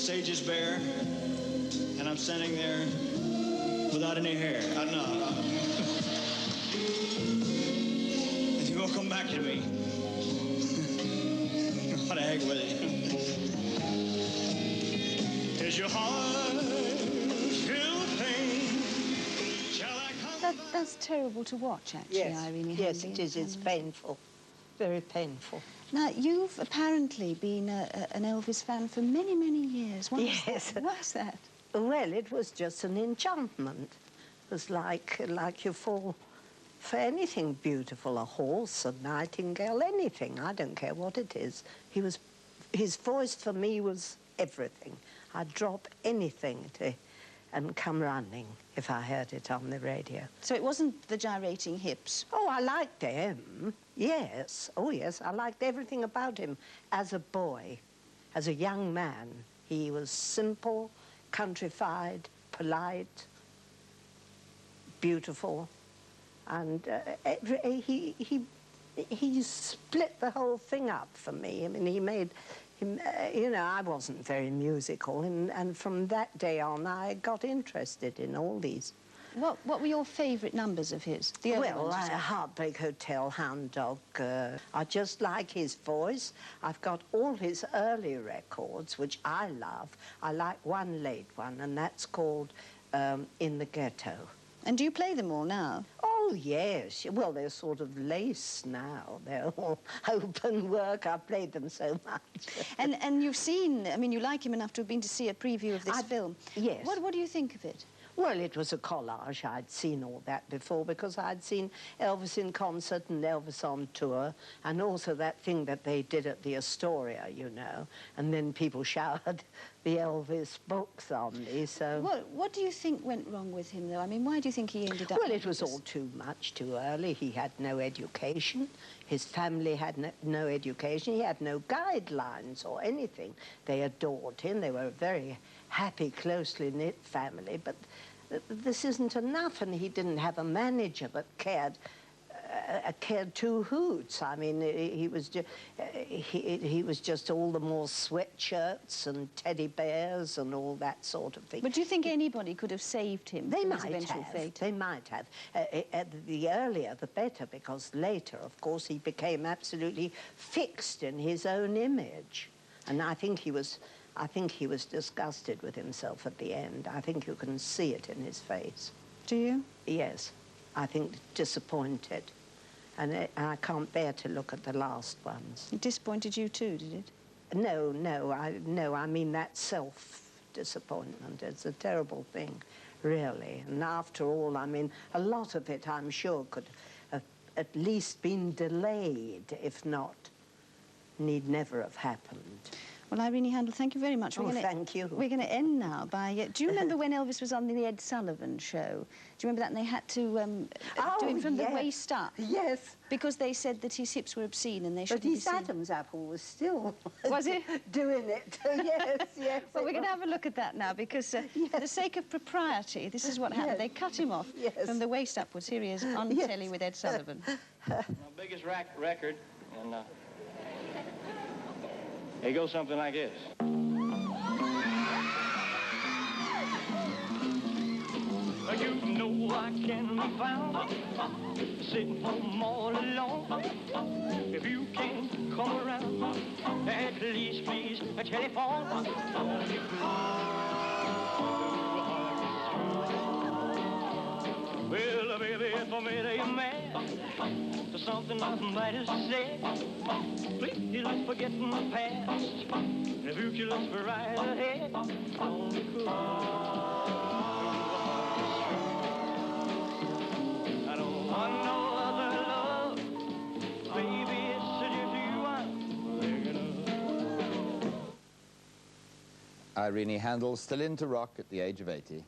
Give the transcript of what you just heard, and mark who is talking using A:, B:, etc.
A: stage is bare, and I'm standing there without any hair. No. And you will come back to me. What the heck with it? Is your heart filled with pain? Shall I come
B: That's terrible to watch, actually,
C: yes.
B: Irene Handy.
C: Yes, it is. It's painful. Very painful.
B: Now, you've apparently been an Elvis fan for many, many years. Why
C: Yes.
B: Why is that?
C: Well, it was just an enchantment. It was like you fall for anything beautiful, a horse, a nightingale, anything. I don't care what it is. His voice for me was everything. I'd drop anything and come running if I heard it on the radio.
B: So it wasn't the gyrating hips?
C: Oh, I liked him, yes. Oh, yes, I liked everything about him as a boy, as a young man. He was simple, countrified, polite, beautiful, and he split the whole thing up for me. I mean, he made him, you know, I wasn't very musical, and from that day on, I got interested in all these.
B: What were your favourite numbers of his? The early
C: Well,
B: ones,
C: Heartbreak Hotel, Hound Dog. I just like his voice. I've got all his early records, which I love. I like one late one, and that's called In the Ghetto.
B: And do you play them all now?
C: Oh, yes. Well, they're sort of lace now. They're all open work. I've played them so much.
B: And you've seen, I mean, you like him enough to have been to see a preview of this film.
C: Yes.
B: What do you think of it?
C: Well, it was a collage. I'd seen all that before because I'd seen Elvis in concert and Elvis on tour, and also that thing that they did at the Astoria, you know, and then people showered the Elvis books on me, so...
B: What do you think went wrong with him, though? I mean, why do you think he ended up...
C: Well, it was all too much, too early. He had no education. His family had no education. He had no guidelines or anything. They adored him. They were a very happy, closely knit family, but this isn't enough, and he didn't have a manager that cared two hoots. I mean, he was just all the more sweatshirts and teddy bears and all that sort of thing.
B: But do you think anybody could have saved him from his eventual fate?
C: They might have. The earlier, the better, because later, of course, he became absolutely fixed in his own image. And I think he was disgusted with himself at the end. I think you can see it in his face.
B: Do you?
C: Yes. I think disappointed. And I can't bear to look at the last ones.
B: It disappointed you too, did it?
C: No, I mean that self-disappointment. It's a terrible thing, really. And after all, I mean, a lot of it, I'm sure, could have at least been delayed, if not, need never have happened.
B: Well, Irene Handl, thank you very much.
C: Thank you.
B: We're going to end now by... do you remember when Elvis was on the Ed Sullivan show? Do you remember that? And they had to do him from the waist up.
C: Yes.
B: Because they said that his hips were obscene and they shouldn't be seen.
C: But his Adam's apple was still...
B: Was it?
C: Doing it. Yes, yes.
B: Well, we're going to have a look at that now because for the sake of propriety, this is what happened. They cut him off from the waist upwards. Here he is on telly with Ed Sullivan.
A: My biggest record, and... it goes something like this. You know I can be found sitting home all alone. If you can't come around, at least please telephone. Well, baby, if I made you mad for something I might have said, please let's forget the past. The future looks right ahead. I don't want no other love. Baby, it's just you I'm thinking of.
D: Irene Handl, still into rock at the age of 80.